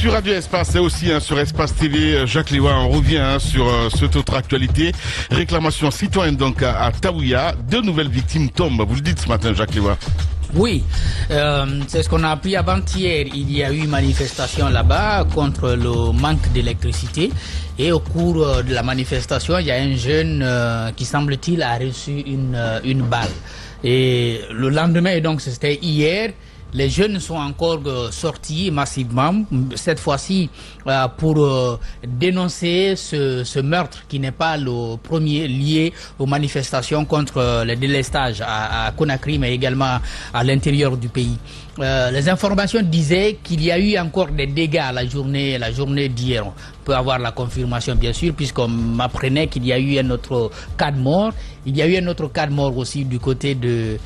Sur Radio Espace et aussi sur Espace TV, Jacques Liwa, on revient sur cette autre actualité. Réclamation citoyenne donc à Taouya. 2 nouvelles victimes tombent. Vous le dites ce matin, Jacques Liwa. Oui, c'est ce qu'on a appris avant-hier. Il y a eu une manifestation là-bas contre le manque d'électricité. Et au cours de la manifestation, il y a un jeune qui, semble-t-il, a reçu une balle. Et le lendemain, donc c'était hier, les jeunes sont encore sortis massivement, cette fois-ci pour dénoncer ce meurtre qui n'est pas le premier lié aux manifestations contre le délestage à Conakry, mais également à l'intérieur du pays. Les informations disaient qu'il y a eu encore des dégâts la journée d'hier. On peut avoir la confirmation bien sûr, puisqu'on m'apprenait qu'il y a eu un autre cas de mort. Il y a eu un autre cas de mort aussi du côté de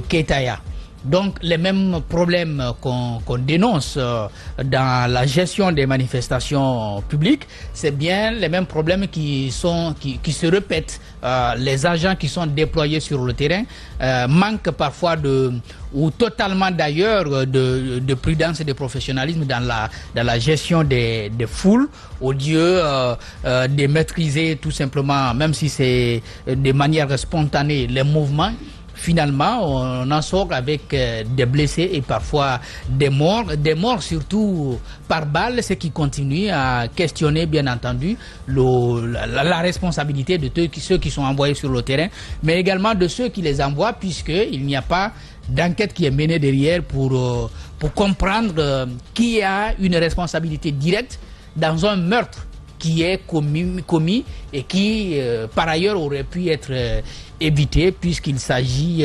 Ketaya. Donc les mêmes problèmes qu'on dénonce dans la gestion des manifestations publiques, c'est bien les mêmes problèmes qui se répètent. Les agents qui sont déployés sur le terrain manquent parfois ou totalement d'ailleurs de prudence et de professionnalisme dans la gestion des foules, au lieu de maîtriser tout simplement, même si c'est de manière spontanée, les mouvements. Finalement, on en sort avec des blessés et parfois des morts surtout par balle, ce qui continue à questionner bien entendu la responsabilité de ceux qui sont envoyés sur le terrain, mais également de ceux qui les envoient, puisqu'il n'y a pas d'enquête qui est menée derrière pour comprendre qui a une responsabilité directe dans un meurtre qui est commis et qui, par ailleurs, aurait pu être évité puisqu'il s'agit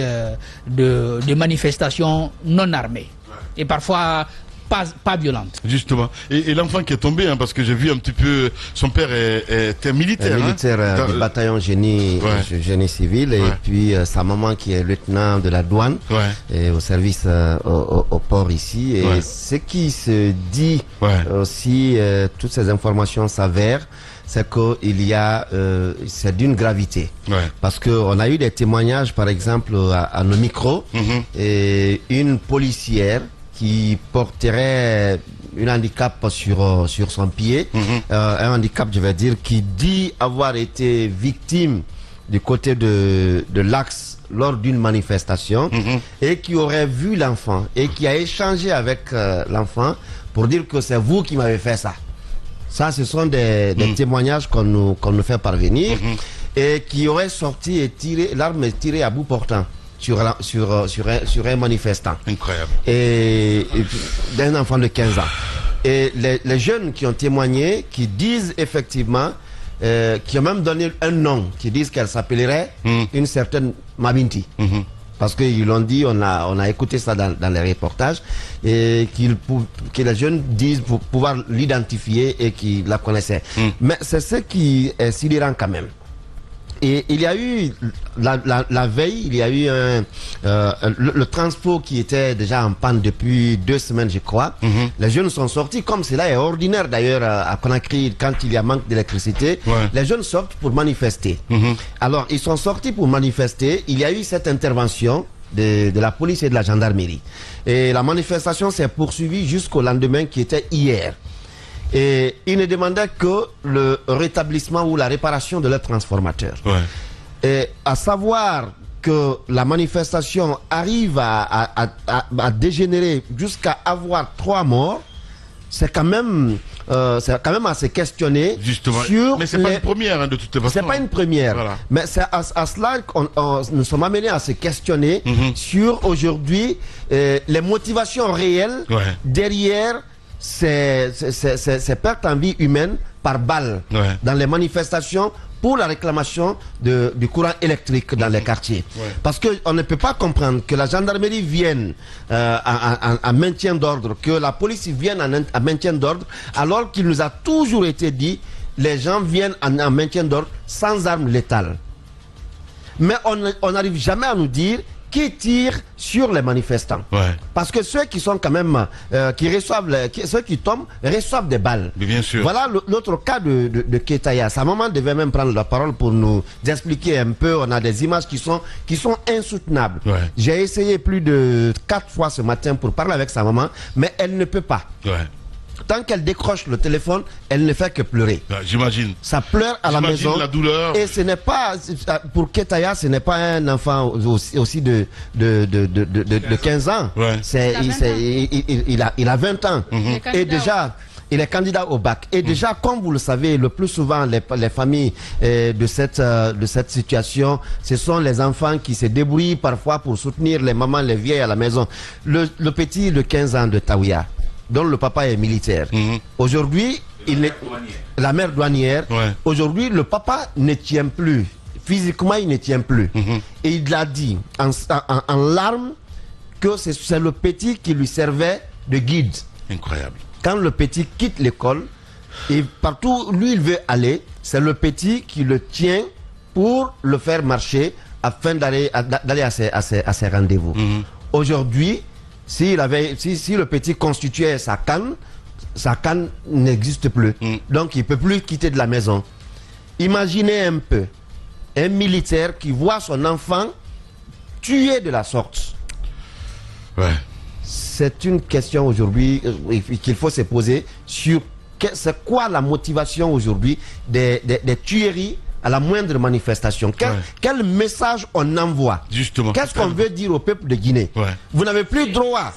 de manifestations non armées et parfois pas violentes. Justement. Et l'enfant qui est tombé, parce que j'ai vu un petit peu, son père était militaire. Militaire du bataillon génie civil, et puis sa maman qui est lieutenant de la douane et au service au port ici. Et ce qui se dit aussi, toutes ces informations s'avèrent, c'est qu'il y a, c'est d'une gravité. Parce qu'on a eu des témoignages, par exemple, à nos micros, et une policière qui porterait un handicap sur son pied, un handicap, je vais dire, qui dit avoir été victime du côté de l'Axe lors d'une manifestation, et qui aurait vu l'enfant et qui a échangé avec l'enfant pour dire que c'est vous qui m'avez fait ça. Ça, ce sont des témoignages qu'on nous fait parvenir, et qui aurait sorti et tiré, l'arme est tirée à bout portant sur un manifestant. Incroyable. Et d'un enfant de 15 ans. Et les jeunes qui ont témoigné, qui disent effectivement, qui ont même donné un nom, qui disent qu'elle s'appellerait une certaine Mabinti. Parce qu'ils l'ont dit, on a écouté ça dans les reportages, et que les jeunes disent pour pouvoir l'identifier et qu'ils la connaissaient. Mais c'est ce qui est sidérant quand même. Et il y a eu, la veille, il y a eu le transport qui était déjà en panne depuis 2 semaines, je crois. Les jeunes sont sortis, comme cela est ordinaire d'ailleurs à Conakry, quand il y a manque d'électricité. Les jeunes sortent pour manifester. Alors, ils sont sortis pour manifester. Il y a eu cette intervention de la police et de la gendarmerie. Et la manifestation s'est poursuivie jusqu'au lendemain, qui était hier. Et ils ne demandaient que le rétablissement ou la réparation de leur transformateur. Et à savoir que la manifestation arrive à dégénérer jusqu'à avoir 3 morts, c'est quand même à se questionner. Justement. Sur mais c'est pas une première, de toute façon. C'est pas une première. Voilà. Mais c'est à cela qu'on nous sommes amenés à se questionner sur aujourd'hui les motivations réelles derrière ces pertes en vie humaine par balle dans les manifestations pour la réclamation du courant électrique dans les quartiers. Parce qu'on ne peut pas comprendre que la gendarmerie vienne en maintien d'ordre, que la police vienne en maintien d'ordre, alors qu'il nous a toujours été dit les gens viennent en maintien d'ordre sans armes létales. Mais on n'arrive jamais à nous dire qui tire sur les manifestants. Parce que ceux qui sont quand même, ceux qui tombent, reçoivent des balles. Mais bien sûr. Voilà l'autre cas de Ketaya. Sa maman devait même prendre la parole pour nous expliquer un peu. On a des images qui sont insoutenables. J'ai essayé plus de 4 fois ce matin pour parler avec sa maman, mais elle ne peut pas. Tant qu'elle décroche le téléphone, elle ne fait que pleurer. J'imagine. Ça pleure à la maison. La douleur. Et ce n'est pas, pour Ketaya, ce n'est pas un enfant aussi de 15 ans. Ouais. Il a 20 ans. Et déjà, il est candidat au bac. Et déjà, comme vous le savez, le plus souvent, les familles de cette situation, ce sont les enfants qui se débrouillent parfois pour soutenir les mamans, les vieilles à la maison. Le petit de 15 ans de Taouya, dont le papa est militaire, aujourd'hui, la mère douanière, aujourd'hui, le papa ne tient plus. Physiquement, il ne tient plus. Et il a dit en larmes que c'est le petit qui lui servait de guide. Incroyable. Quand le petit quitte l'école, et partout où lui il veut aller, c'est le petit qui le tient pour le faire marcher afin d'aller à ses rendez-vous. Aujourd'hui, si le petit constituait sa canne n'existe plus. Donc il ne peut plus quitter de la maison. Imaginez un peu un militaire qui voit son enfant tué de la sorte. Ouais. C'est une question aujourd'hui qu'il faut se poser sur c'est quoi la motivation aujourd'hui des tueries à la moindre manifestation. Quel message on envoie? Justement. Qu'est-ce qu'on veut dire au peuple de Guinée? Vous n'avez plus droit.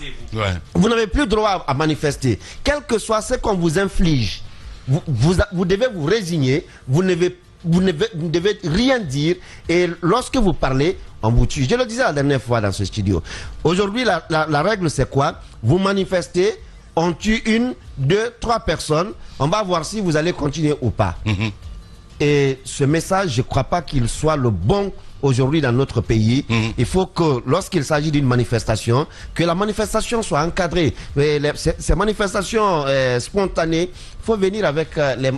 Vous n'avez plus droit à manifester. Quel que soit ce qu'on vous inflige, vous devez vous résigner. Vous ne devez rien dire. Et lorsque vous parlez, on vous tue. Je le disais la dernière fois dans ce studio. Aujourd'hui, la règle, c'est quoi? Vous manifestez, on tue 1, 2, 3 personnes. On va voir si vous allez continuer ou pas. Et ce message, je ne crois pas qu'il soit le bon aujourd'hui dans notre pays. Il faut que lorsqu'il s'agit d'une manifestation, que la manifestation soit encadrée. Ces manifestations spontanées, il faut venir avec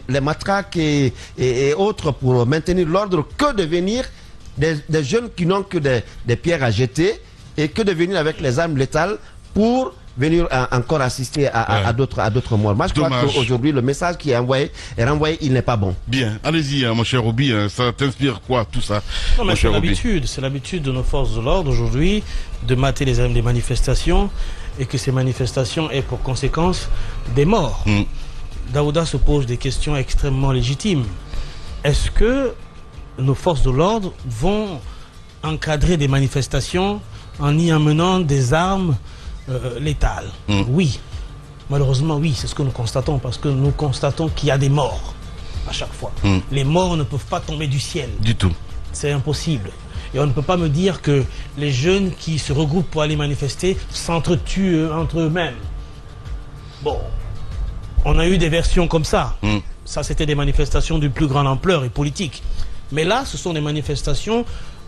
les matraques et autres pour maintenir l'ordre, que de venir des jeunes qui n'ont que des pierres à jeter, et que de venir avec les armes létales pour venir encore assister à d'autres morts. Moi, je crois qu'aujourd'hui, le message qui est renvoyé, il n'est pas bon. Bien, allez-y, mon cher Roby, ça t'inspire quoi, tout ça? Non, mais c'est l'habitude de nos forces de l'ordre aujourd'hui de mater les armes des manifestations, et que ces manifestations aient pour conséquence des morts. Daouda se pose des questions extrêmement légitimes. Est-ce que nos forces de l'ordre vont encadrer des manifestations en y amenant des armes létales? Oui, malheureusement oui, c'est ce que nous constatons, parce que nous constatons qu'il y a des morts à chaque fois. Les morts ne peuvent pas tomber du ciel. Du tout. C'est impossible. Et on ne peut pas me dire que les jeunes qui se regroupent pour aller manifester s'entretuent entre eux-mêmes. Bon, on a eu des versions comme ça. Ça, c'était des manifestations de plus grande ampleur et politique. Mais là, ce sont des manifestations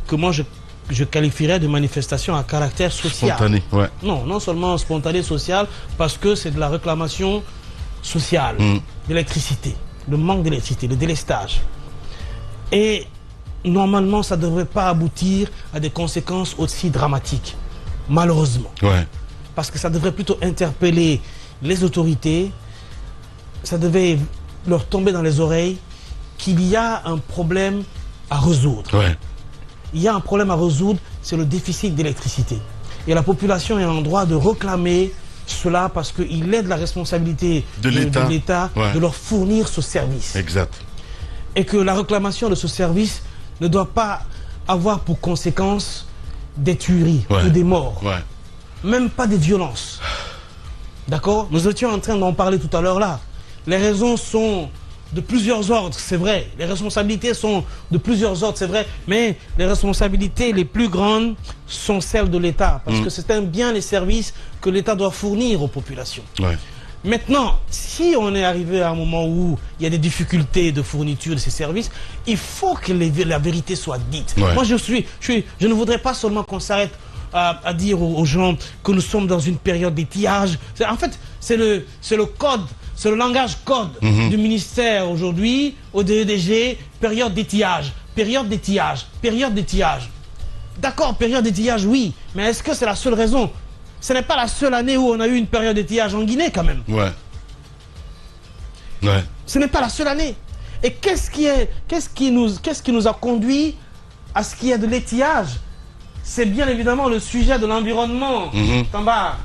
que moi je qualifierais de manifestations à caractère social. Spontané, ouais. Non seulement spontané, social, parce que c'est de la réclamation sociale, d'électricité, le manque d'électricité, le délestage. Et normalement, ça ne devrait pas aboutir à des conséquences aussi dramatiques, malheureusement. Parce que ça devrait plutôt interpeller les autorités, ça devait leur tomber dans les oreilles qu'il y a un problème à résoudre. Il y a un problème à résoudre, c'est le déficit d'électricité. Et la population est en droit de réclamer cela, parce qu'il est de la responsabilité de l'État de leur fournir ce service. Exact. Et que la réclamation de ce service ne doit pas avoir pour conséquence des tueries ou des morts. Même pas des violences. D'accord? Nous étions en train d'en parler tout à l'heure là. Les raisons sont de plusieurs ordres, c'est vrai. Les responsabilités sont de plusieurs ordres, c'est vrai. Mais les responsabilités les plus grandes sont celles de l'État. Parce que c'est un bien les services que l'État doit fournir aux populations. Maintenant, si on est arrivé à un moment où il y a des difficultés de fourniture de ces services, il faut que la vérité soit dite. Moi, je ne voudrais pas seulement qu'on s'arrête à dire aux gens que nous sommes dans une période d'étiage. En fait, c'est le code. C'est le langage code du ministère aujourd'hui, au DEDG, période d'étiage, période d'étiage, période d'étiage. D'accord, période d'étiage, oui, mais est-ce que c'est la seule raison? Ce n'est pas la seule année où on a eu une période d'étiage en Guinée, quand même. Ce n'est pas la seule année. Et qu'est-ce qui nous a conduit à ce qu'il y ait de l'étiage? C'est bien évidemment le sujet de l'environnement. Tamba,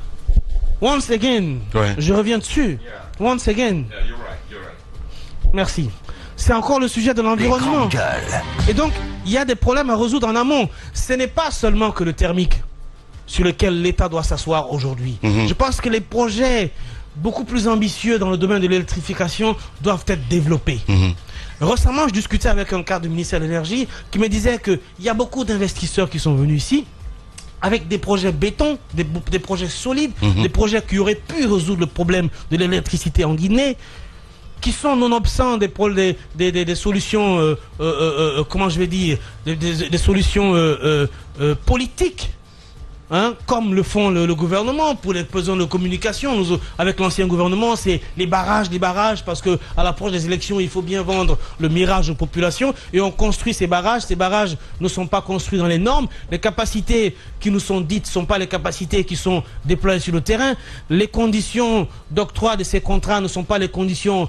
once again, je reviens dessus. Once again. Yeah, you're right. Merci. C'est encore le sujet de l'environnement. Et donc, il y a des problèmes à résoudre en amont. Ce n'est pas seulement que le thermique sur lequel l'État doit s'asseoir aujourd'hui. Je pense que les projets beaucoup plus ambitieux dans le domaine de l'électrification doivent être développés. Récemment, je discutais avec un cadre du ministère de l'Énergie qui me disait qu'il y a beaucoup d'investisseurs qui sont venus ici avec des projets béton, des projets solides, des projets qui auraient pu résoudre le problème de l'électricité en Guinée, qui sont nonobstant des solutions, comment je vais dire, des solutions politiques. Hein, comme le font le gouvernement pour les besoins de communication. Nous, avec l'ancien gouvernement, c'est les barrages, parce que à l'approche des élections, il faut bien vendre le mirage aux populations et on construit ces barrages. Ces barrages ne sont pas construits dans les normes. Les capacités qui nous sont dites ne sont pas les capacités qui sont déployées sur le terrain. Les conditions d'octroi de ces contrats ne sont pas les conditions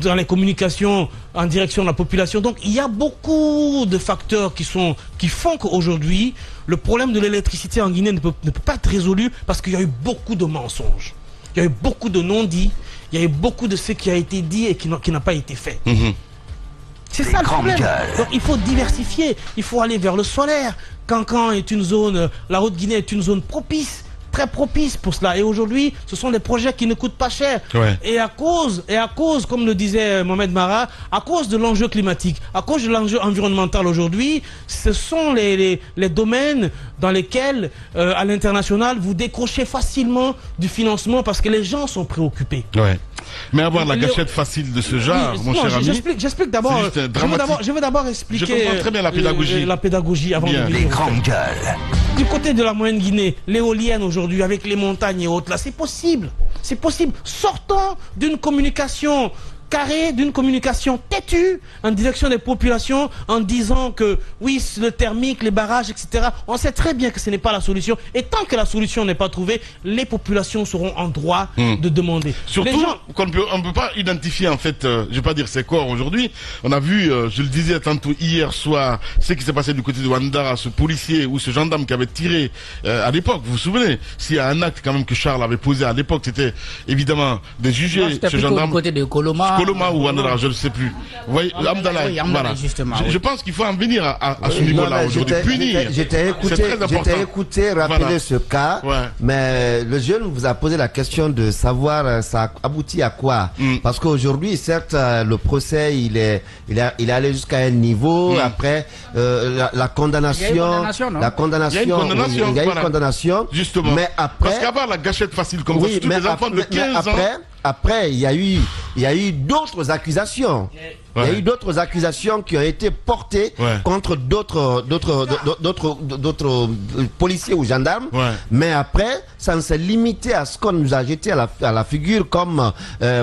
dans les communications en direction de la population. Donc il y a beaucoup de facteurs qui font qu'aujourd'hui le problème de l'électricité en Guinée ne peut pas être résolu parce qu'il y a eu beaucoup de mensonges, il y a eu beaucoup de non-dits, il y a eu beaucoup de ce qui a été dit et qui n'a pas été fait. C'est ça le problème. Donc il faut diversifier, il faut aller vers le solaire. Cancan est une zone, la Haute-Guinée est une zone propice, très propice pour cela. Et aujourd'hui, ce sont des projets qui ne coûtent pas cher. Ouais. Et à cause, comme le disait Mohamed Mara, à cause de l'enjeu climatique, à cause de l'enjeu environnemental aujourd'hui, ce sont les domaines dans lesquels, à l'international, vous décrochez facilement du financement parce que les gens sont préoccupés. Ouais. Mais avoir la gâchette facile de ce genre, mon cher ami... J'explique d'abord... Je veux d'abord expliquer... Je comprends très bien la pédagogie. La pédagogie avant bien. de... Les grandes gueules. Du côté de la Moyenne-Guinée, l'éolienne aujourd'hui, avec les montagnes et autres, là, c'est possible. C'est possible. Sortons d'une communication carré, d'une communication têtue en direction des populations en disant que oui, le thermique, les barrages, etc. On sait très bien que ce n'est pas la solution. Et tant que la solution n'est pas trouvée, les populations seront en droit de demander. Surtout qu'on ne peut pas identifier, en fait, je ne vais pas dire c'est quoi aujourd'hui. On a vu, je le disais tantôt hier soir, ce qui s'est passé du côté de Ouandara, ce policier ou ce gendarme qui avait tiré à l'époque. Vous vous souvenez? S'il y a un acte quand même que Charles avait posé à l'époque, c'était évidemment de juger ce gendarme. Du côté de Coloma. Coloma ou Ouandara, je ne sais plus. Vous voyez, Amdallah, voilà. Je pense qu'il faut en venir à ce niveau-là aujourd'hui. Punir. J'étais écouté rappeler ce cas, mais le jeune vous a posé la question de savoir ça aboutit à quoi. Parce qu'aujourd'hui, certes, le procès, il est allé jusqu'à un niveau. Après, la condamnation, il y a une condamnation. Justement. Mais après, parce qu'avoir la gâchette facile comme ça, surtout des enfants de 15 ans. Après, il y a eu d'autres accusations. Il y a eu d'autres accusations qui ont été portées contre d'autres policiers ou gendarmes. Mais après, ça ne s'est limité à ce qu'on nous a jeté à la figure comme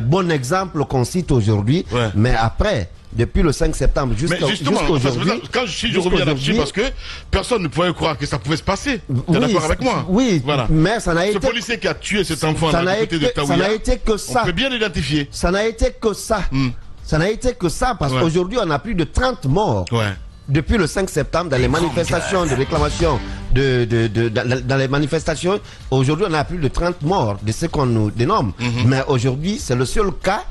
bon exemple qu'on cite aujourd'hui. Mais après, depuis le 5 septembre jusqu'aujourd'hui. Quand je reviens là-dessus, parce que personne ne pouvait croire que ça pouvait se passer. Tu es d'accord avec moi? Oui, voilà. Mais ça n'a été... Ce policier qui a tué cet enfant-là du côté de Taouya, ça n'a été que ça. On peut bien l'identifier. Ça n'a été que ça. Ça n'a été que ça, parce qu'aujourd'hui, on a plus de 30 morts. Depuis le 5 septembre, dans les manifestations de réclamation, dans les manifestations, aujourd'hui, on a plus de 30 morts, de ce qu'on nous dénomme. Mais aujourd'hui, c'est le seul cas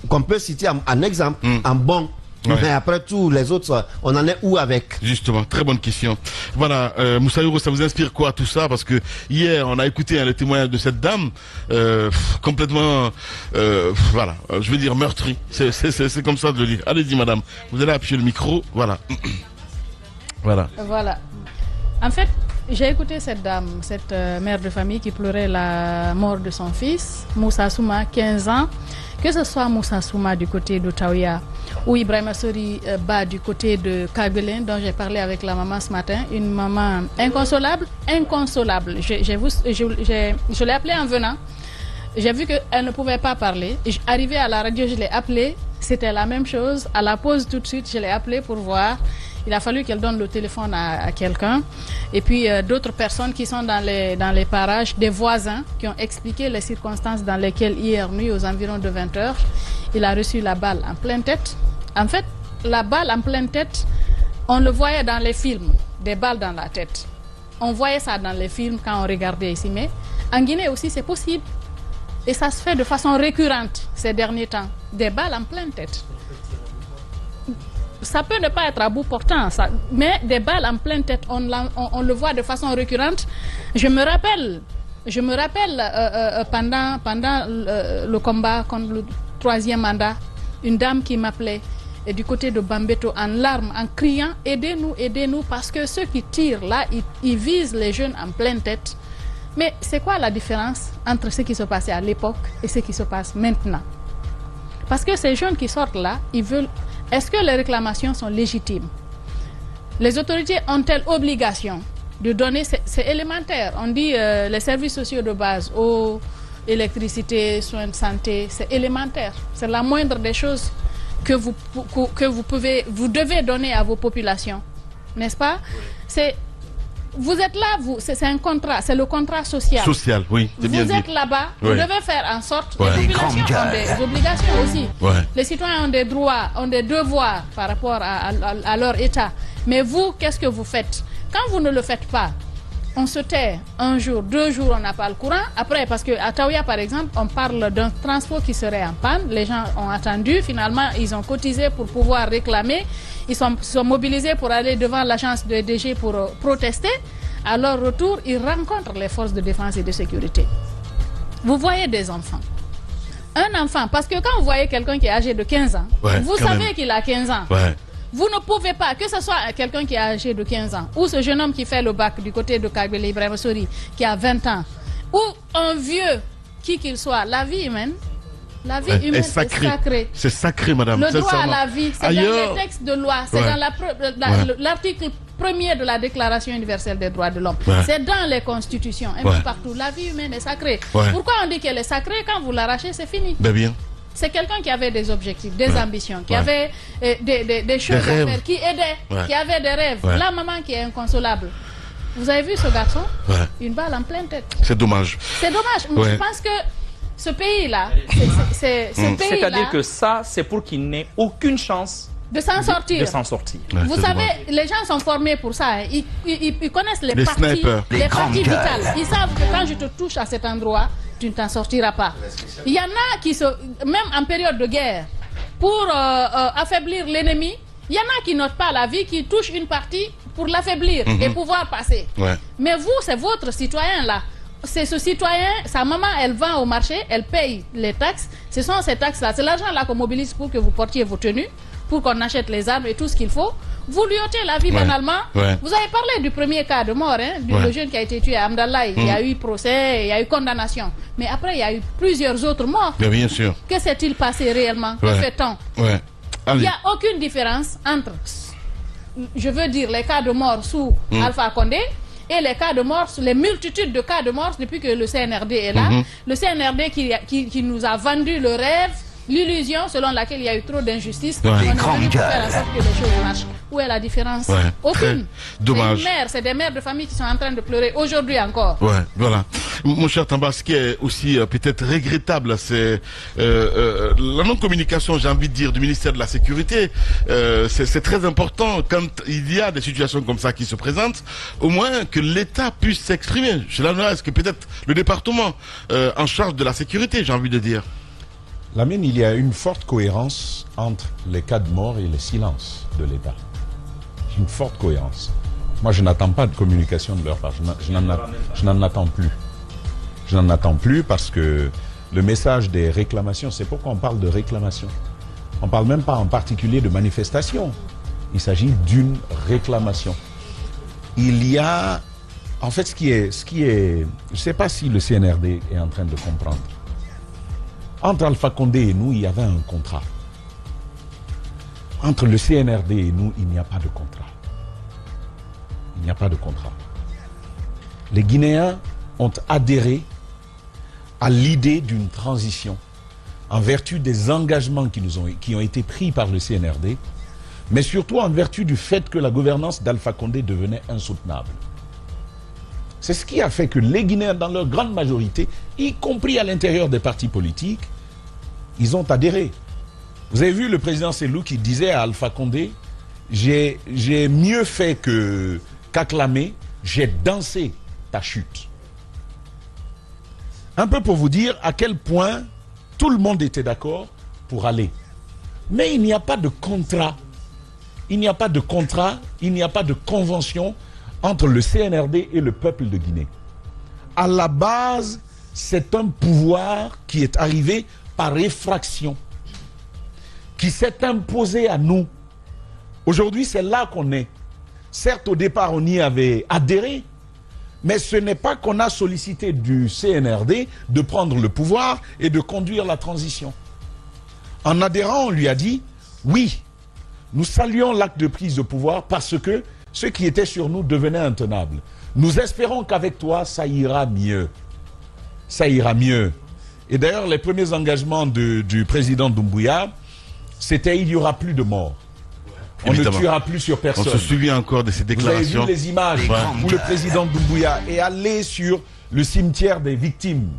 qu'on peut citer en exemple, en bon. Mais après tout, les autres, on en est où avec? Justement, très bonne question. Voilà, Moussa Yoro, ça vous inspire quoi tout ça? Parce que hier, on a écouté le témoignage de cette dame, complètement, voilà, je veux dire meurtrie. C'est comme ça de le dire. Allez-y, madame, vous allez appuyer le micro, voilà. Voilà. Voilà. En fait, j'ai écouté cette dame, cette mère de famille qui pleurait la mort de son fils, Moussa Souma, 15 ans. Que ce soit Moussa Souma du côté de Taouya ou Ibrahima Sori Ba du côté de Kagelen, dont j'ai parlé avec la maman ce matin, une maman inconsolable. Je l'ai appelée en venant. J'ai vu qu'elle ne pouvait pas parler. Arrivée à la radio, je l'ai appelée. C'était la même chose. À la pause, tout de suite, je l'ai appelée pour voir. Il a fallu qu'elle donne le téléphone à quelqu'un. Et puis d'autres personnes qui sont dans les parages, des voisins qui ont expliqué les circonstances dans lesquelles hier nuit, aux environs de 20 h, il a reçu la balle en pleine tête. En fait, la balle en pleine tête, on le voyait dans les films, des balles dans la tête. On voyait ça dans les films quand on regardait ici. Mais en Guinée aussi, c'est possible. Et ça se fait de façon récurrente ces derniers temps. Des balles en pleine tête. Ça peut ne pas être à bout portant, mais des balles en pleine tête, on le voit de façon récurrente. Je me rappelle pendant le combat contre le 3e mandat, une dame qui m'appelait du côté de Bambeto en larmes, en criant « Aidez-nous, parce que ceux qui tirent là, ils visent les jeunes en pleine tête. » Mais c'est quoi la différence entre ce qui se passait à l'époque et ce qui se passe maintenant? Parce que ces jeunes qui sortent là, ils veulent... Est-ce que les réclamations sont légitimes? Les autorités ont-elles obligation de donner... C'est élémentaire. On dit les services sociaux de base, eau, électricité, soins de santé, c'est élémentaire. C'est la moindre des choses que vous devez donner à vos populations. N'est-ce pas? Vous êtes là, c'est un contrat, c'est le contrat social. Social, oui, c'est bien dit. Vous êtes là-bas, vous devez faire en sorte que les populations ont des obligations aussi. Les citoyens ont des droits, ont des devoirs par rapport à leur État. Mais vous, qu'est-ce que vous faites? Quand vous ne le faites pas, on se tait un jour, 2 jours, on n'a pas le courant. Après, parce qu'à Taouya, par exemple, on parle d'un transport qui serait en panne. Les gens ont attendu. Finalement, ils ont cotisé pour pouvoir réclamer. Ils sont mobilisés pour aller devant l'agence de DG pour protester. À leur retour, ils rencontrent les forces de défense et de sécurité. Vous voyez des enfants. Un enfant, parce que quand vous voyez quelqu'un qui est âgé de 15 ans, vous savez qu'il a 15 ans. Vous ne pouvez pas, que ce soit quelqu'un qui est âgé de 15 ans, ou ce jeune homme qui fait le bac du côté de Kagbele Ibrahima Sori, qui a 20 ans, ou un vieux, qui qu'il soit, la vie humaine, est sacrée. C'est sacré, madame. Le droit à la vie, c'est dans les textes de loi, c'est dans l'article 1er de la Déclaration universelle des droits de l'homme. C'est dans les constitutions, un peu partout. La vie humaine est sacrée. Pourquoi on dit qu'elle est sacrée? Quand vous l'arrachez, c'est fini. Ben bien. C'est quelqu'un qui avait des objectifs, des ambitions, qui avait des choses à faire, qui aidait, qui avait des rêves. La maman qui est inconsolable. Vous avez vu ce garçon? Une balle en pleine tête. C'est dommage. C'est dommage. Je pense que ce pays-là, c'est-à-dire que ça, c'est pour qu'il n'ait aucune chance de s'en sortir. Vous savez, les gens sont formés pour ça. Ils connaissent les parties vitales. Ils savent que quand je te touche à cet endroit, tu ne t'en sortiras pas. Il y en a qui, même en période de guerre, pour affaiblir l'ennemi, il y en a qui notent pas la vie, qui touchent une partie pour l'affaiblir et pouvoir passer. Mais vous, c'est votre citoyen là. C'est ce citoyen, sa maman, elle vend au marché, elle paye les taxes. Ce sont ces taxes-là, c'est l'argent là qu'on mobilise pour que vous portiez vos tenues, pour qu'on achète les armes et tout ce qu'il faut. Vous lui ôtez la vie banalement. Vous avez parlé du premier cas de mort, le jeune qui a été tué à Amdallah. Il y a eu procès, il y a eu condamnation. Mais après, il y a eu plusieurs autres morts. Bien sûr. Que s'est-il passé réellement? Que fait-on? Il n'y a aucune différence entre, je veux dire, les cas de mort sous Alpha Condé et les cas de mort, les multitudes de cas de mort depuis que le CNRD est là. Le CNRD qui nous a vendu le rêve, l'illusion selon laquelle il y a eu trop d'injustice. On est venu pour faire en sorte que les choses marchent. Où est la différence? Aucune. Dommage. C'est des mères de famille qui sont en train de pleurer aujourd'hui encore. Voilà. Mon cher Tamba, ce qui est aussi peut-être regrettable, c'est la non-communication, j'ai envie de dire, du ministère de la Sécurité. C'est très important quand il y a des situations comme ça qui se présentent, au moins que l'État puisse s'exprimer. Est-ce que peut-être le département en charge de la sécurité, j'ai envie de dire. Lamine, il y a une forte cohérence entre les cas de mort et le silence de l'État. Une forte cohérence. Moi, je n'attends pas de communication de leur part. Je n'en attends plus. Je n'en attends plus parce que le message des réclamations, c'est pourquoi on parle de réclamation. On ne parle même pas en particulier de manifestation. Il s'agit d'une réclamation. Il y a... En fait, ce qui est... Je ne sais pas si le CNRD est en train de comprendre. Entre Alpha Condé et nous, il y avait un contrat. Entre le CNRD et nous, il n'y a pas de contrat. Il n'y a pas de contrat. Les Guinéens ont adhéré à l'idée d'une transition en vertu des engagements qui ont été pris par le CNRD, mais surtout en vertu du fait que la gouvernance d'Alpha Condé devenait insoutenable. C'est ce qui a fait que les Guinéens, dans leur grande majorité, y compris à l'intérieur des partis politiques, ils ont adhéré. Vous avez vu le président Selou qui disait à Alpha Condé, j'ai mieux fait qu'acclamer, j'ai dansé ta chute. Un peu pour vous dire à quel point tout le monde était d'accord pour aller. Mais il n'y a pas de contrat. Il n'y a pas de contrat, il n'y a pas de convention entre le CNRD et le peuple de Guinée. À la base, c'est un pouvoir qui est arrivé par effraction, qui s'est imposé à nous. Aujourd'hui, c'est là qu'on est. Certes, au départ, on y avait adhéré, mais ce n'est pas qu'on a sollicité du CNRD de prendre le pouvoir et de conduire la transition. En adhérant, on lui a dit, oui, nous saluons l'acte de prise de pouvoir parce que ce qui était sur nous devenait intenable. Nous espérons qu'avec toi, ça ira mieux. Ça ira mieux. Et d'ailleurs, les premiers engagements du président Doumbouya, c'était il n'y aura plus de morts. On évidemment. Ne tuera plus sur personne. On se souvient encore de ces déclarations. Vous avez vu les images où le président Doumbouya est allé sur le cimetière des victimes.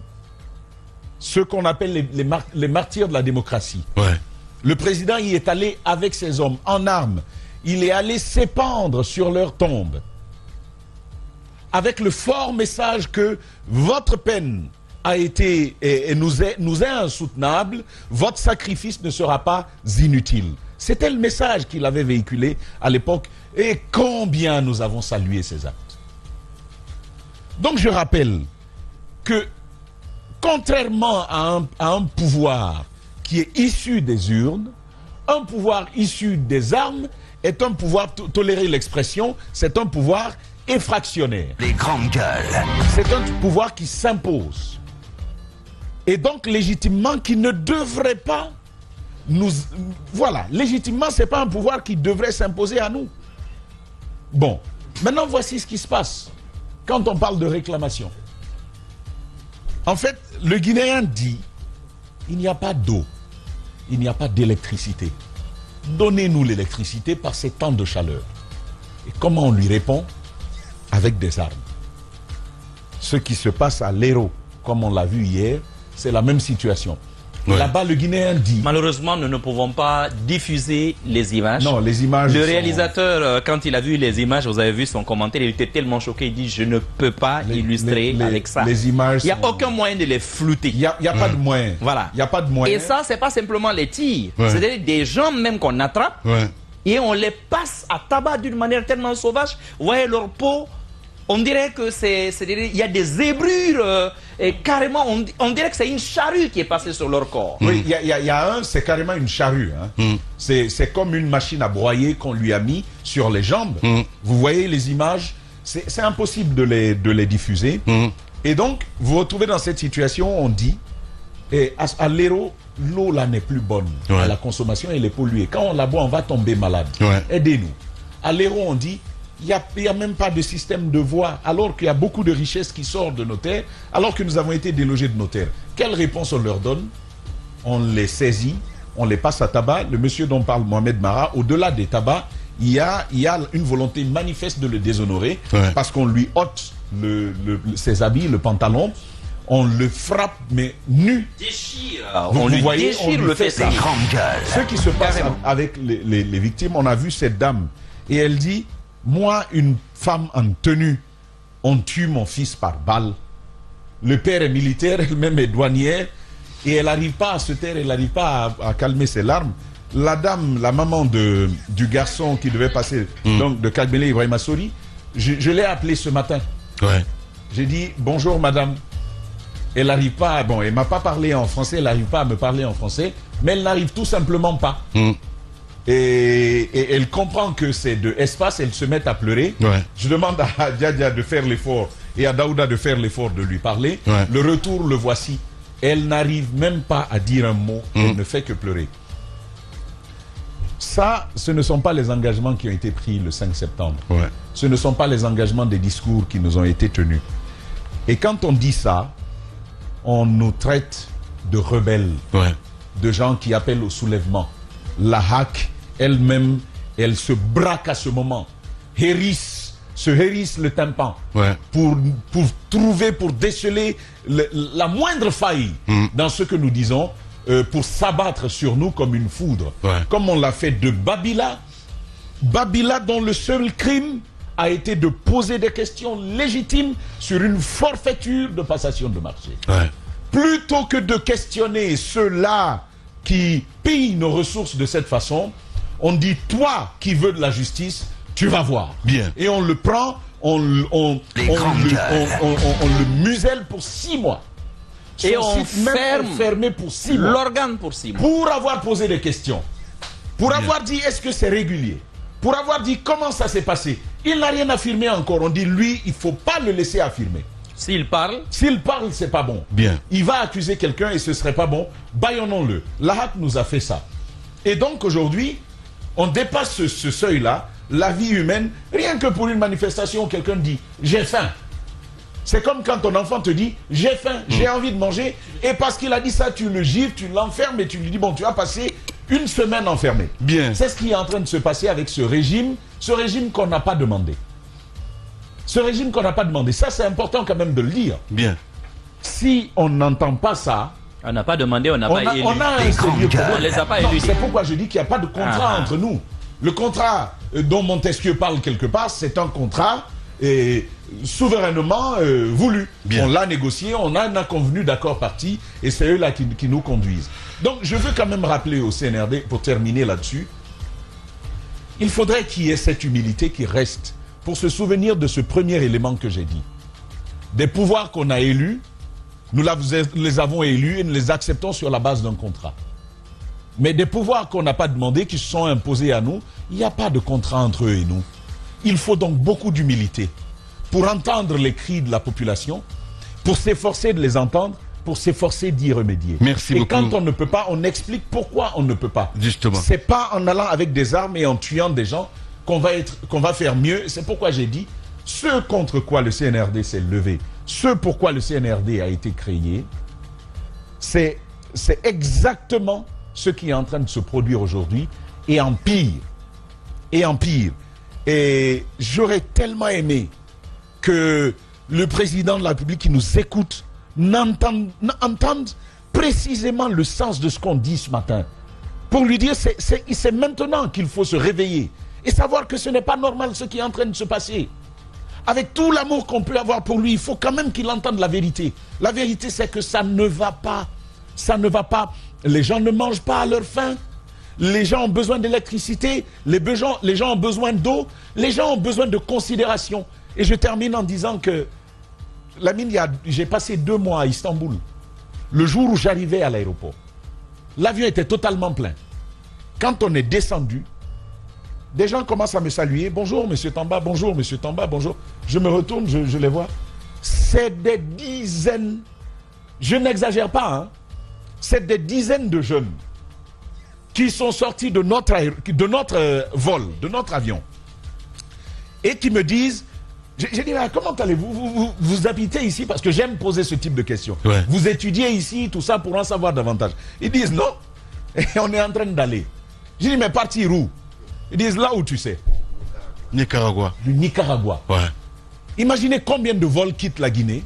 Ce qu'on appelle les martyrs de la démocratie. Ouais. Le président y est allé avec ses hommes en armes. Il est allé s'épandre sur leur tombe. Avec le fort message que votre peine a été et nous est insoutenable, votre sacrifice ne sera pas inutile. C'était le message qu'il avait véhiculé à l'époque. Et combien nous avons salué ces actes. Donc je rappelle que contrairement à un pouvoir qui est issu des urnes, un pouvoir issu des armes est un pouvoir, tolérer l'expression, c'est un pouvoir effractionnaire. Les grandes gueules. C'est un pouvoir qui s'impose. Et donc légitimement qui ne devrait pas nous... Voilà, légitimement c'est pas un pouvoir qui devrait s'imposer à nous. Bon, maintenant voici ce qui se passe quand on parle de réclamation. En fait, le Guinéen dit, il n'y a pas d'eau, il n'y a pas d'électricité. Donnez-nous l'électricité par ces temps de chaleur. Et comment on lui répond? Avec des armes. Ce qui se passe à l'Hérault, comme on l'a vu hier, c'est la même situation. Ouais. Là-bas, le Guinéen dit... Malheureusement, nous ne pouvons pas diffuser les images. Non, les images... Le réalisateur, quand il a vu les images, vous avez vu son commentaire, il était tellement choqué, il dit, je ne peux pas illustrer avec ça. Les images il n'y a aucun moyen de les flouter. Il n'y a pas de moyen. Voilà. Il n'y a pas de moyen. Et ça, c'est pas simplement les tirs. Ouais. C'est des gens même qu'on attrape et on les passe à tabac d'une manière tellement sauvage. Vous voyez leur peau... On dirait que il y a des zébrures et carrément, on dirait que c'est une charrue qui est passée sur leur corps. Oui, il y a un, c'est carrément une charrue. Hein. C'est comme une machine à broyer qu'on lui a mis sur les jambes. Vous voyez les images, c'est impossible de les diffuser. Et donc, vous vous retrouvez dans cette situation, on dit, et à l'Hérault, l'eau là n'est plus bonne à la consommation, elle est polluée. Quand on la boit, on va tomber malade. Aidez-nous. À l'Hérault, on dit, il n'y a même pas de système de voie, alors qu'il y a beaucoup de richesses qui sortent de nos terres, alors que nous avons été délogés de nos terres. Quelle réponse on leur donne? On les saisit, on les passe à tabac. Le monsieur dont parle Mohamed Mara, au-delà des tabacs, il y a une volonté manifeste de le déshonorer, parce qu'on lui ôte ses habits, le pantalon, on le frappe, mais nu. Déchire. On lui déchire le fait ça. Ce qui se passe avec les victimes, on a vu cette dame, et elle dit... Moi, une femme en tenue, on tue mon fils par balle. Le père est militaire, elle-même est douanière, et elle n'arrive pas à se taire, elle n'arrive pas à calmer ses larmes. La dame, la maman du garçon qui devait passer, donc de Kalbele Ibrahima Sori, je l'ai appelée ce matin. J'ai dit, bonjour madame. Elle n'arrive pas, bon, elle ne m'a pas parlé en français, elle n'arrive pas à me parler en français, mais elle n'arrive tout simplement pas. Et elle comprend que c'est de espace, elle se met à pleurer. Je demande à Diadia de faire l'effort et à Daouda de faire l'effort de lui parler. Le retour, le voici. Elle n'arrive même pas à dire un mot, elle ne fait que pleurer. Ça, ce ne sont pas les engagements qui ont été pris le 5 septembre. Ce ne sont pas les engagements des discours qui nous ont été tenus. Et quand on dit ça, on nous traite de rebelles, de gens qui appellent au soulèvement. La HAC elle-même, elle se braque à ce moment, se hérisse le tympan pour trouver, pour déceler la moindre faille dans ce que nous disons, pour s'abattre sur nous comme une foudre. Comme on l'a fait de Babila. Babila dont le seul crime a été de poser des questions légitimes sur une forfaiture de passation de marché. plutôt que de questionner ceux-là qui pillent nos ressources de cette façon, on dit, toi qui veux de la justice, tu vas voir. Bien. Et on le prend, on le muselle pour 6 mois. Et on fermé pour 6 mois. L'organe pour 6 mois. Pour avoir posé des questions. Pour avoir dit, est-ce que c'est régulier? Pour avoir dit, comment ça s'est passé? Il n'a rien affirmé encore. On dit, lui, il ne faut pas le laisser affirmer. S'il parle, c'est pas bon. Bien. Il va accuser quelqu'un et ce serait pas bon. Baillonnons-le. L'AHAC nous a fait ça. Et donc aujourd'hui, on dépasse ce seuil-là. La vie humaine, rien que pour une manifestation, quelqu'un dit « j'ai faim ». C'est comme quand ton enfant te dit « j'ai faim, j'ai envie de manger ». Et parce qu'il a dit ça, tu le gifles, tu l'enfermes et tu lui dis « bon, tu vas passer une semaine enfermé ». Bien. C'est ce qui est en train de se passer avec ce régime qu'on n'a pas demandé. Ce régime qu'on n'a pas demandé. Ça, c'est important quand même de le dire. Bien. Si on n'entend pas ça... On n'a pas demandé, on n'a pas élu. On a un sérieux problème. On les a pas élus. C'est pourquoi je dis qu'il n'y a pas de contrat entre nous. Le contrat dont Montesquieu parle quelque part, c'est un contrat souverainement voulu. Bien. On l'a négocié, on a convenu d'accord parti, et c'est eux là qui nous conduisent. Donc je veux quand même rappeler au CNRD, pour terminer là-dessus, il faudrait qu'il y ait cette humilité qui reste pour se souvenir de ce premier élément que j'ai dit. Des pouvoirs qu'on a élus, nous les avons élus et nous les acceptons sur la base d'un contrat. Mais des pouvoirs qu'on n'a pas demandés, qui se sont imposés à nous, il n'y a pas de contrat entre eux et nous. Il faut donc beaucoup d'humilité pour entendre les cris de la population, pour s'efforcer de les entendre, pour s'efforcer d'y remédier. Merci beaucoup. Et quand on ne peut pas, on explique pourquoi on ne peut pas. Justement. C'est pas en allant avec des armes et en tuant des gens qu'on va faire mieux. C'est pourquoi j'ai dit, ce contre quoi le CNRD s'est levé, ce pourquoi le CNRD a été créé, c'est exactement ce qui est en train de se produire aujourd'hui, et en pire. Et en pire. Et j'aurais tellement aimé que le président de la République qui nous écoute entende précisément le sens de ce qu'on dit ce matin. Pour lui dire, c'est maintenant qu'il faut se réveiller et savoir que ce n'est pas normal ce qui est en train de se passer. Avec tout l'amour qu'on peut avoir pour lui, il faut quand même qu'il entende la vérité. La vérité, c'est que ça ne va pas. Ça ne va pas. Les gens ne mangent pas à leur faim. Les gens ont besoin d'électricité. Les gens ont besoin d'eau. Les gens ont besoin de considération. Et je termine en disant que, Lamine, j'ai passé 2 mois à Istanbul. Le jour où j'arrivais à l'aéroport, l'avion était totalement plein. Quand on est descendu, des gens commencent à me saluer. Bonjour, monsieur Tamba. Bonjour, monsieur Tamba. Bonjour. Je me retourne, je les vois. C'est des dizaines, je n'exagère pas, hein. C'est des dizaines de jeunes qui sont sortis de notre vol, de notre avion, et qui me disent, j'ai dit, comment allez-vous vous habitez ici? Parce que j'aime poser ce type de questions. Ouais. Vous étudiez ici, tout ça, pour en savoir davantage. Ils disent non, et on est en train d'aller. J'ai dit, mais partir où? Ils disent, là où tu sais. Nicaragua. Du Nicaragua. Ouais. Imaginez combien de vols quittent la Guinée,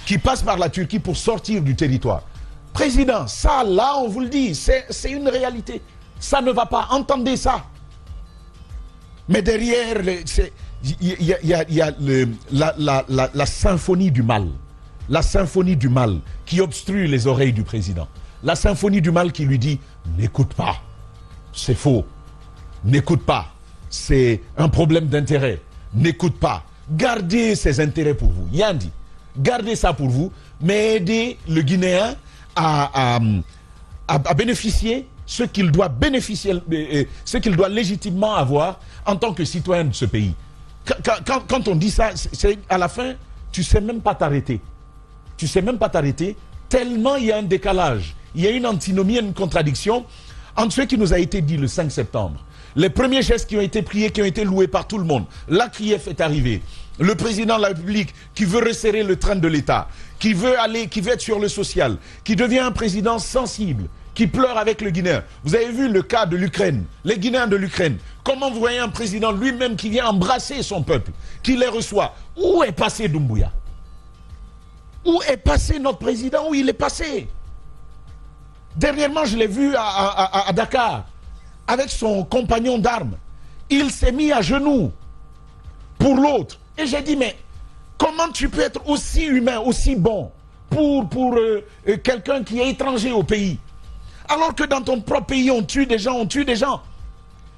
qui passent par la Turquie pour sortir du territoire. Président, ça, là, on vous le dit, c'est une réalité. Ça ne va pas. Entendez ça. Mais derrière, il y a la symphonie du mal. La symphonie du mal qui obstrue les oreilles du président. La symphonie du mal qui lui dit, n'écoute pas. C'est faux. N'écoute pas. C'est un problème d'intérêt. N'écoute pas. Gardez ces intérêts pour vous. Yandi, gardez ça pour vous, mais aidez le Guinéen à bénéficier ce qu'il doit bénéficier, ce qu'il doit légitimement avoir en tant que citoyen de ce pays. Quand on dit ça, c'est à la fin, tu ne sais même pas t'arrêter. Tu ne sais même pas t'arrêter, tellement il y a un décalage. Il y a une antinomie, une contradiction entre ce qui nous a été dit le 5 septembre. Les premiers gestes qui ont été priés, qui ont été loués par tout le monde. La CRIEF est arrivé. Le président de la République qui veut resserrer le train de l'État, qui veut être sur le social, qui devient un président sensible, qui pleure avec le Guinéen. Vous avez vu le cas de l'Ukraine, les Guinéens de l'Ukraine. Comment vous voyez un président lui-même qui vient embrasser son peuple, qui les reçoit? Où est passé Doumbouya? Où est passé notre président? Où il est passé? Dernièrement, je l'ai vu à Dakar, avec son compagnon d'armes. Il s'est mis à genoux pour l'autre. Et j'ai dit, mais comment tu peux être aussi humain, aussi bon, pour quelqu'un qui est étranger au pays. Alors que dans ton propre pays, on tue des gens.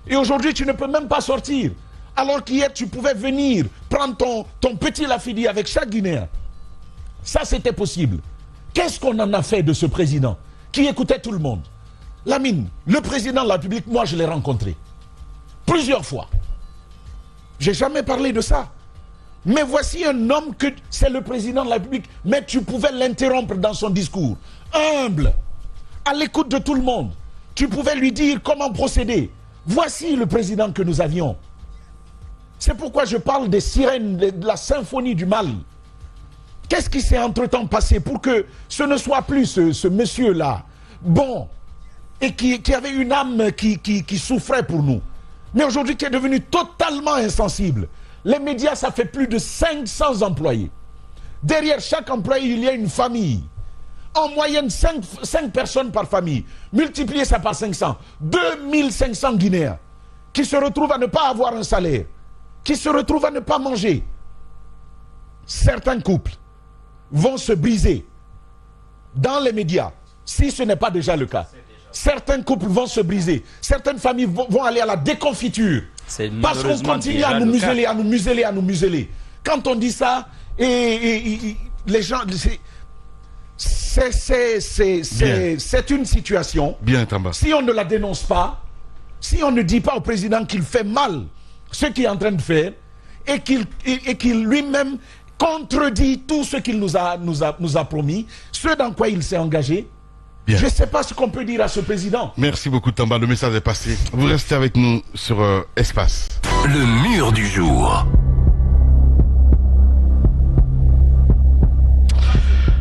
Et aujourd'hui, tu ne peux même pas sortir. Alors qu'hier, tu pouvais venir prendre ton petit lafidi avec chaque Guinéen. Ça, c'était possible. Qu'est-ce qu'on en a fait de ce président qui écoutait tout le monde? Lamine, le président de la République, moi, je l'ai rencontré. Plusieurs fois. J'ai jamais parlé de ça. Mais voici un homme que c'est le président de la République, mais tu pouvais l'interrompre dans son discours. Humble, à l'écoute de tout le monde. Tu pouvais lui dire comment procéder. Voici le président que nous avions. C'est pourquoi je parle des sirènes, de la symphonie du mal. Qu'est-ce qui s'est entre-temps passé pour que ce ne soit plus ce monsieur-là, bon, et qui avait une âme qui souffrait pour nous. Mais aujourd'hui, qui est devenu totalement insensible. Les médias, ça fait plus de 500 employés. Derrière chaque employé, il y a une famille. En moyenne, 5 personnes par famille. Multipliez ça par 500. 2500 Guinéens qui se retrouvent à ne pas avoir un salaire, qui se retrouvent à ne pas manger. Certains couples vont se briser dans les médias, si ce n'est pas déjà le cas. Certains couples vont se briser. Certaines familles vont aller à la déconfiture. Parce qu'on continue à nous museler, à nous museler. Quand on dit ça, et les gens... C'est une situation. Bien, Tamba. Si on ne la dénonce pas, si on ne dit pas au président qu'il fait mal ce qu'il est en train de faire, et qu'il lui-même contredit tout ce qu'il nous a promis, ce dans quoi il s'est engagé, bien. Je ne sais pas ce qu'on peut dire à ce président. Merci beaucoup, Tamba. Le message est passé. Vous restez avec nous sur Espace. Le mur du jour.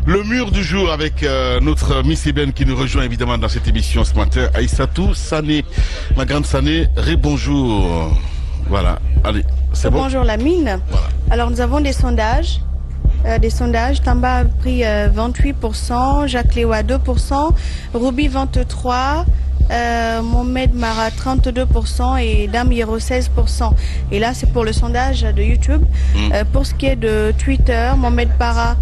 Le mur du jour avec notre Miss Eben qui nous rejoint évidemment dans cette émission ce matin. Aïssatou Sané, ma grande Sané, rebonjour. Voilà, allez, c'est bon. Bonjour Lamine. Voilà. Alors nous avons des sondages. Tamba a pris 28%, Jacques Lewa 2%, Ruby 23%, Mohamed Mara 32% et Dame Hiro 16%. Et là c'est pour le sondage de YouTube. Pour ce qui est de Twitter, Mohamed Para,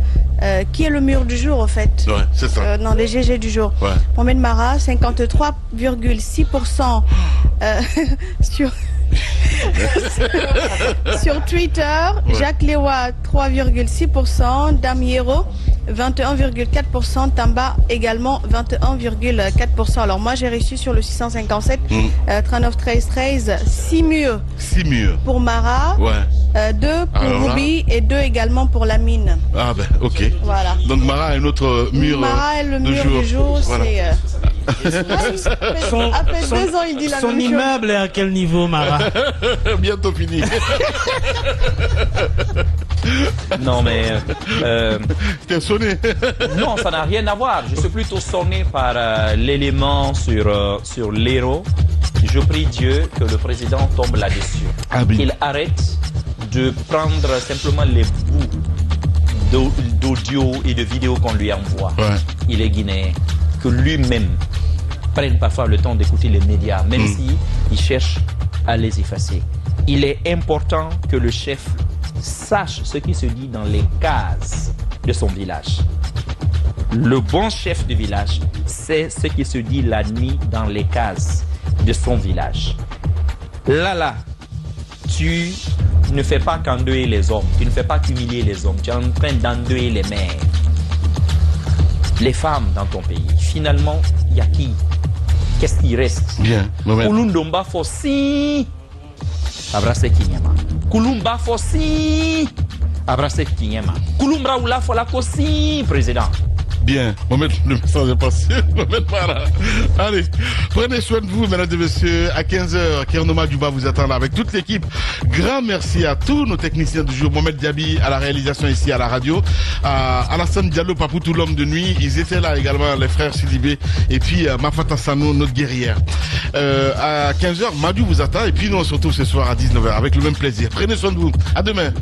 qui est le mur du jour au fait. Ouais, c'est ça. Non, les GG du jour. Ouais. Mohamed Mara 53,6% sur Twitter, ouais. Jacques Lewa 3,6%, Damiero 21,4%, Tamba également 21,4%. Alors moi j'ai reçu sur le 657 39 13 13 6 murs. 6 murs. Pour Mara, ouais. 2 pour Ruby et 2 également pour Lamine. Ah ben ok. Voilà. Donc Mara est notre mur. Mara est le mur du jour, voilà. Après 2 ans, il dit la même chose. Son immeuble est à quel niveau, Mara? Bientôt fini. Non, mais... T'es sonné? Non, ça n'a rien à voir. Je suis plutôt sonné par l'élément sur l'héros. Je prie Dieu que le président tombe là-dessus. Ah, oui. Qu'il arrête de prendre simplement les bouts d'audio et de vidéos qu'on lui envoie. Ouais. Il est guinéen. Que lui-même prenne parfois le temps d'écouter les médias, même si il cherche à les effacer. Il est important que le chef sache ce qui se dit dans les cases de son village. Le bon chef de village sait ce qui se dit la nuit dans les cases de son village. Là, tu ne fais pas qu'endeuiller les hommes, tu ne fais pas qu'humilier les hommes, tu es en train d'endeuiller les mères, les femmes dans ton pays. Finalement, il y a qui? Qu'est-ce qui reste? Bien. Kulundomba Fossi. Abrace Kinyama. Kulumba Fossi. Abrace Kinyama. Kulumbra Oula Folakosi, président. Bien. Mohamed, le message est passé. Mohamed Mara. Allez, prenez soin de vous, mesdames et messieurs. À 15h, Kernoma Duba vous attend là avec toute l'équipe. Grand merci à tous nos techniciens du jour. Mohamed Diaby à la réalisation ici à la radio. À Alassane Diallo, Papoutou, l'homme de nuit. Ils étaient là également, les frères Sidibé. Et puis Mafata Sano, notre guerrière. À 15h, Madou vous attend. Et puis nous on se retrouve ce soir à 19h avec le même plaisir. Prenez soin de vous. À demain.